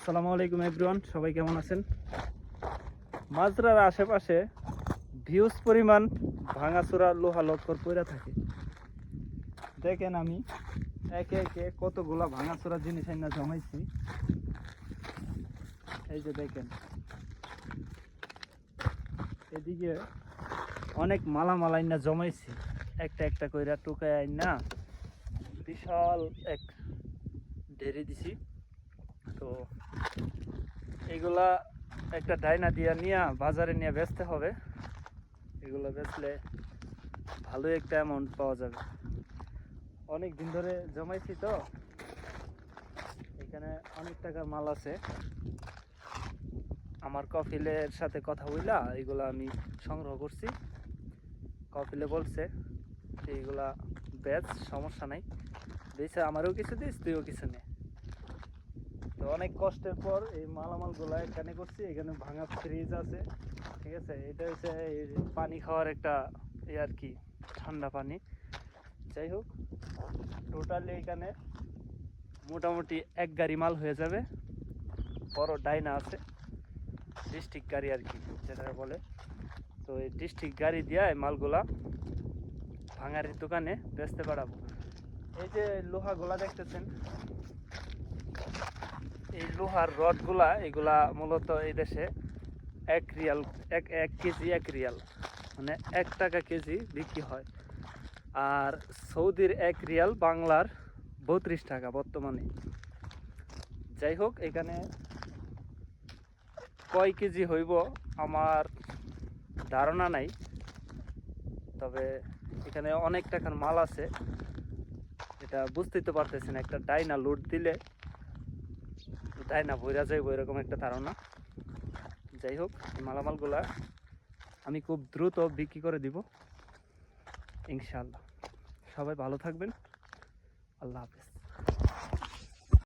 আসসালামু আলাইকুম এভরিওয়ান, সবাই কেমন আছেন? মাজরার আশেপাশে ভিউজ পরিমাণ ভাঙাচোরা লোহা লক্কর পইরা থাকে। দেখেন আমি একে একে কতগুলা ভাঙাচোরা জিনিস আইনা জমাইছি। এই যে দেখেন, এদিকে অনেক মালামাল আইনা জমাইছি, একটা একটা কইরা টুকায় আইনা বিশাল এক ঢেরি দিছি। তো এগুলা একটা ডাইনা দিয়া নিয়ে বাজারে নিয়ে বেচতে হবে। এগুলো বেচলে ভালো একটা অ্যামাউন্ট পাওয়া যাবে। অনেক দিন ধরে জমাইছি, তো এখানে অনেক টাকার মাল আছে। আমার কফিলের সাথে কথা বইলা এগুলো আমি সংগ্রহ করছি। কফিলে বলছে এইগুলা বেচ, সমস্যা নাই, দিয়েছে আমারও কিছু দিস, তুইও কিছু নে। তো অনেক কষ্টের পর এই মালামালগুলা এখানে করছি। এখানে ভাঙা ফ্রিজ আছে, ঠিক আছে। এটা হচ্ছে পানি খাওয়ার একটা আর কি, ঠান্ডা পানি। যাই হোক, টোটালি এখানে মোটামুটি এক গাড়ি মাল হয়ে যাবে। বড় ডাইনা আছে, ডিস্ট্রিক্ট গাড়ি আর কি যেটা বলে। তো এই ডিস্ট্রিক্ট গাড়ি দিয়ে এই মালগুলা ভাঙারির দোকানে বেচতে পারাবো। এই যে লোহাগুলা দেখতেছেন, এই লোহার রডগুলা, এগুলা মূলত এই দেশে 1 রিয়াল, এক কেজি 1 রিয়াল, মানে 1 টাকা কেজি বিক্রি হয়। আর সৌদির 1 রিয়াল বাংলার 32 টাকা বর্তমানে। যাই হোক, এখানে কয় কেজি হইব আমার ধারণা নাই, তবে এখানে অনেক টাকার মাল আছে, এটা বুঝতেই তো পারতেছেন। একটা ডাইনা লোড দিলে ডাইনা ভইরা যাইব, এরকম একটা ধারণা। যাই হোক, এই মালামালগুলা আমি খুব দ্রুত বিক্রি করে দিব ইনশাআল্লাহ। সবাই ভালো থাকবেন, আল্লাহ হাফেজ।